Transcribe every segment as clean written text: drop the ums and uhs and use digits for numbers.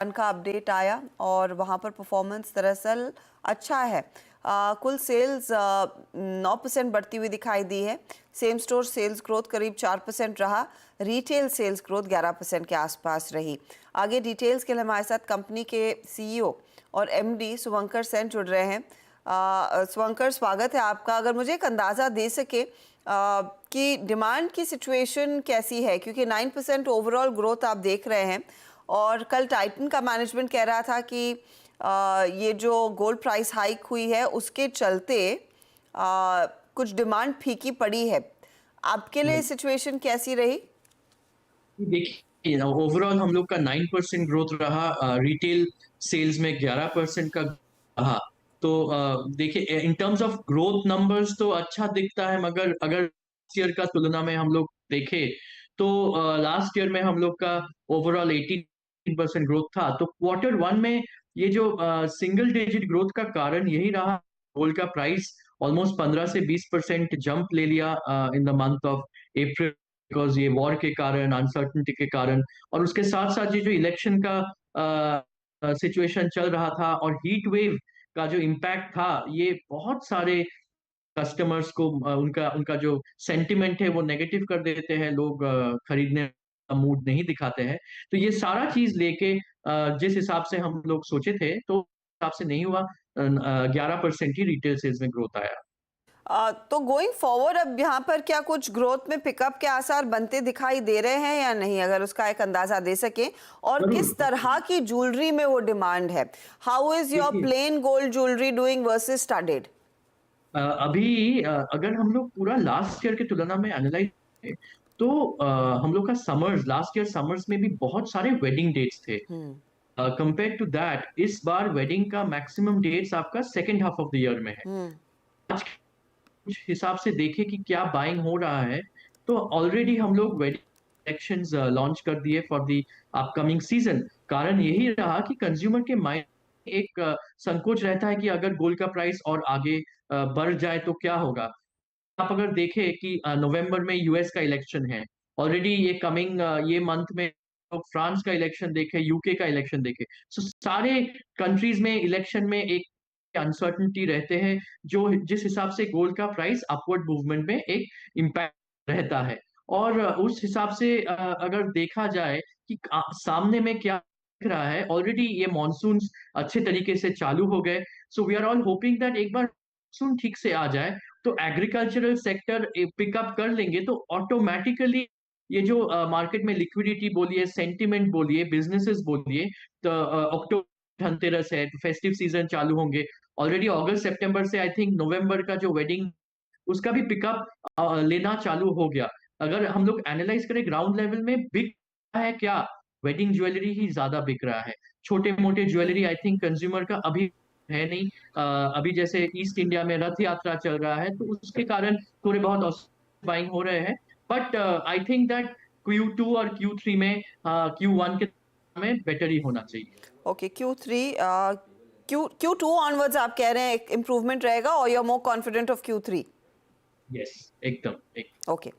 का अपडेट आया और वहाँ पर परफॉर्मेंस दरअसल अच्छा है। कुल सेल्स 9% बढ़ती हुई दिखाई दी है। सेम स्टोर सेल्स ग्रोथ करीब 4% रहा। रिटेल सेल्स ग्रोथ 11% के आसपास रही। आगे डिटेल्स के लिए हमारे साथ कंपनी के सीईओ और एमडी शुभंकर सेन जुड़ रहे हैं। शुभंकर, स्वागत है आपका। अगर मुझे एक अंदाज़ा दे सके कि डिमांड की सिचुएशन कैसी है, क्योंकि 9% ओवरऑल ग्रोथ आप देख रहे हैं और कल टाइटन का मैनेजमेंट कह रहा था कि ये जो गोल्ड प्राइस हाइक हुई है उसके चलते कुछ डिमांड फीकी पड़ी है। आपके लिए सिचुएशन कैसी रही? देखिए, ओवरऑल हम लोग का 9% ग्रोथ रहा, रिटेल सेल्स में 11% का रहा। तो देखिए, in terms of growth numbers तो अच्छा दिखता है, मगर अगर लास्ट ईयर का तुलना में हम लोग देखें तो लास्ट ईयर में हम लोग का ओवरऑल 18% ग्रोथ था। तो क्वार्टर वन में ये जो सिंगल डिजिट ग्रोथ का कारण यही रहा, गोल्ड का प्राइस ऑलमोस्ट 15 से 20% जंप ले लिया in the month of April, because ये वॉर के कारण, अनसर्टनिटी के कारण, और उसके साथ साथ ये जो इलेक्शन का सिचुएशन चल रहा था और हीट वेव का जो इम्पैक्ट था, ये बहुत सारे कस्टमर्स को उनका उनका जो सेंटिमेंट है वो नेगेटिव कर देते हैं। लोग खरीदने का मूड नहीं दिखाते हैं। तो ये सारा चीज लेके जिस हिसाब से हम लोग सोचे थे, तो हिसाब से नहीं हुआ। 11% ही रिटेल सेल्स में ग्रोथ आया। तो गोइंग फॉरवर्ड अब यहाँ पर क्या कुछ ग्रोथ में पिकअप के आसार बनते दिखाई दे रहे हैं या नहीं, अगर उसका एक अंदाजा दे सके? और किस तरह की ज्वेलरी में वो डिमांड है? हाउ इज योर देखिए, plain gold jewellery doing versus studded? अभी अगर हम लोग पूरा लास्ट ईयर की तुलना में एनालाइज करें, तो हम लोग का समर्स, लास्ट ईयर समर्स में भी बहुत सारे वेडिंग डेट्स थे। कंपेयर टू दैट, इस बार वेडिंग का मैक्सिमम डेट्स आपका second half of the year में है। आज कुछ हिसाब से देखें कि क्या बाइंग हो रहा है, तो ऑलरेडी हम लोग वेडिंग कलेक्शंस लॉन्च कर दिए फॉर द अपकमिंग सीजन। कारण यही रहा कि कंज्यूमर के माइंड में एक संकोच रहता है कि अगर गोल्ड का प्राइस और आगे बढ़ जाए तो क्या होगा। आप अगर देखें कि नवंबर में यूएस का इलेक्शन है, ऑलरेडी ये कमिंग ये मंथ में लोग फ्रांस का इलेक्शन देखे, यूके का इलेक्शन देखे। सो सारे कंट्रीज में इलेक्शन में एक अनसर्टनिटी रहते हैं, जो जिस हिसाब से गोल्ड का प्राइस अपवर्ड मूवमेंट में एक इम्पैक्ट रहता है। और उस हिसाब से अगर देखा जाए कि सामने में क्या दिख रहा है, ऑलरेडी ये मॉनसून अच्छे तरीके से चालू हो गए। So we are all hoping that एक बार मॉनसून ठीक से आ जाए, तो एग्रीकल्चरल सेक्टर पिकअप कर लेंगे, तो ऑटोमेटिकली ये जो मार्केट में लिक्विडिटी बोलिए, सेंटिमेंट बोलिए, बिजनेसेस बोलिए, तो अक्टूबर धनतेरस है, फेस्टिव सीजन चालू होंगे। ऑलरेडी अगस्त सितंबर से आई थिंक नवंबर का जो वेडिंग, उसका भी पिकअप लेना चालू हो गया। अगर हम लोग एनालाइज करें ग्राउंड लेवल में, बिक रहा है क्या? वेडिंग ज्वेलरी ही ज्यादा बिक रहा है। छोटे मोटे ज्वेलरी आई थिंक कंज्यूमर का अभी है नहीं। अभी जैसे ईस्ट इंडिया में रथ यात्रा चल रहा है, तो उसके कारण थोड़े बहुत बाइंग हो रहे हैं। But I think that Q2 और Q3 में Q1 के में बेटर ही होना चाहिए। ओके, Q3 Q2 ऑनवर्ड्स आप कह रहे हैं एक इम्प्रूवमेंट रहेगा और you are more confident of Q3? Yes, एकदम एकदम। ओके,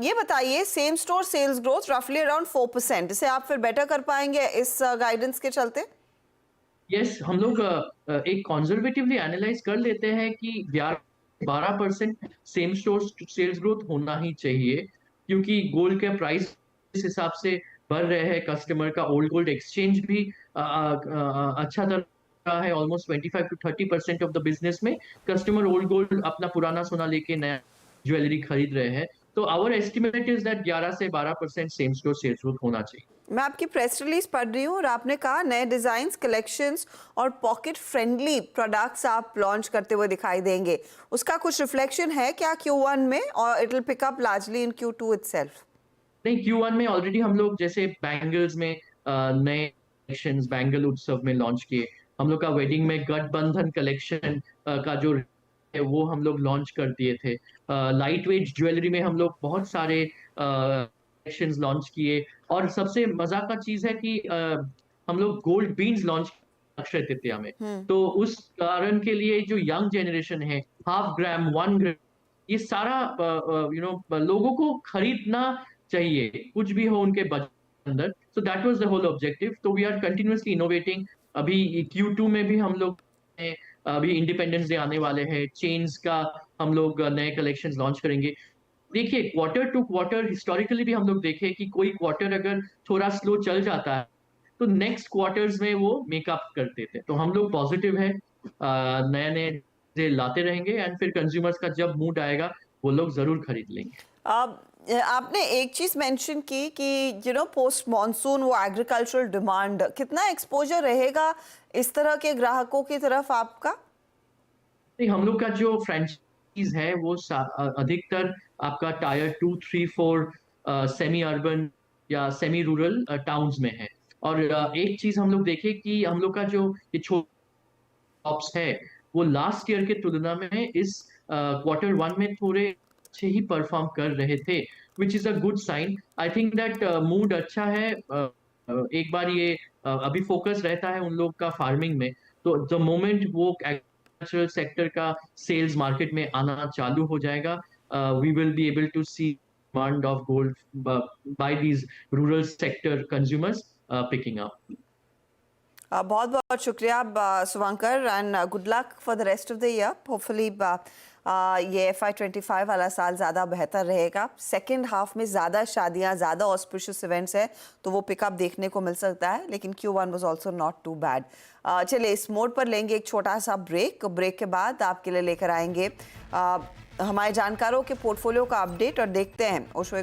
ये बताइए, सेम स्टोर सेल्स ग्रोथ रफली अराउंड 4%, इसे आप फिर बेटर कर पाएंगे इस गाइडेंस के चलते? यस, हम लोग एक कंजर्वेटिवली एनालाइज कर लेते हैं कि 11-12% सेम स्टोर सेल्स ग्रोथ होना ही चाहिए, क्योंकि गोल्ड के प्राइस इस हिसाब से बढ़ रहे हैं। कस्टमर का ओल्ड गोल्ड एक्सचेंज भी अच्छा तरह रहा है। Almost 25 to 30% of the business में कस्टमर ओल्ड गोल्ड, अपना पुराना सोना लेके नया ज्वेलरी खरीद रहे हैं। तो आवर एस्टिमेट इज दैट 11 से 12% सेम स्टोर सेल्स ग्रोथ होना चाहिए। मैं आपकी प्रेस रिलीज पढ़ रही हूँ और आपने कहा नए डिजाइन्स, कलेक्शंस और पॉकेट फ्रेंडली प्रोडक्ट्स आप लॉन्च करते हुए दिखाई देंगे। उसका कुछ रिफ्लेक्शन है क्या Q1 में, और it will pick up largely in Q2 itself? नहीं, Q1 में ऑलरेडी हम लोग जैसे बैंगल्स में नए कलेक्शंस बैंगल उत्सव में लॉन्च किए। हम लोग का वेडिंग में गठबंधन कलेक्शन का जो है वो हम लोग लॉन्च कर दिए थे। लाइट वेट ज्वेलरी में हम लोग बहुत सारे कलेक्शंस लॉन्च किए। और सबसे मजा का चीज है कि हम लोग gold beans launch Akshaya Tritiya में। तो उस कारण के लिए जो यंग जनरेशन है, हाफ ग्राम, 1 ग्राम, ये सारा लोगों को खरीदना चाहिए, कुछ भी हो उनके बजट के अंदर। So that was the whole objective. So we are continuously innovating. अभी Q2 में भी हम लोग ने अभी इंडिपेंडेंस डे आने वाले हैं, चेन्स का हम लोग नए कलेक्शंस लॉन्च करेंगे। देखिए क्वार्टर टू क्वार्टर हिस्टोरिकली भी हम लोग देखें कि कोई क्वार्टर अगर थोड़ा स्लो चल जाता है तो नेक्स्ट क्वार्टर्स में वो मेकअप करते थे। तो हम लोग पॉजिटिव है, नए नए चीजें लाते रहेंगे एंड फिर कंज्यूमर्स का जब मूड आएगा वो लोग जरूर खरीद लेंगे। आपने एक चीज मेंशन की कि पोस्ट मॉनसून वो एग्रीकल्चरल डिमांड, कितना एक्सपोजर रहेगा इस तरह के ग्राहकों की तरफ आपका? नहीं, हम लोग का जो फ्रेंचाइज है वो अधिकतर आपका टायर 2, 3, 4 सेमी अर्बन या सेमी रूरल टाउन्स में है। और एक चीज हम लोग देखें कि हम लोग का जो ये छोटे शॉप्स है वो लास्ट ईयर के तुलना में इस क्वार्टर वन में थोड़े अच्छे ही परफॉर्म कर रहे थे, which is a good sign. I think that mood अच्छा है। एक बार ये अभी फोकस रहता है उन लोग का फार्मिंग में, तो द मोमेंट वो एग्रीकल्चरल सेक्टर का सेल्स मार्केट में आना चालू हो जाएगा, we will be able to see demand of gold by these rural sector consumers picking up. बहुत बहुत शुक्रिया Shubhankar, and good luck for the rest of the year. Hopefully ये FY25 वाला साल ज़्यादा बेहतर रहेगा। सेकेंड हाफ में ज़्यादा शादियाँ, ज़्यादा ऑस्पिशियस इवेंट्स हैं, तो वो पिकअप देखने को मिल सकता है, लेकिन Q1 was also not too bad. चलिए इस मोड पर लेंगे एक छोटा सा ब्रेक के बाद आपके लिए लेकर आएंगे हमारे जानकारों के पोर्टफोलियो का अपडेट और देखते हैं ओशो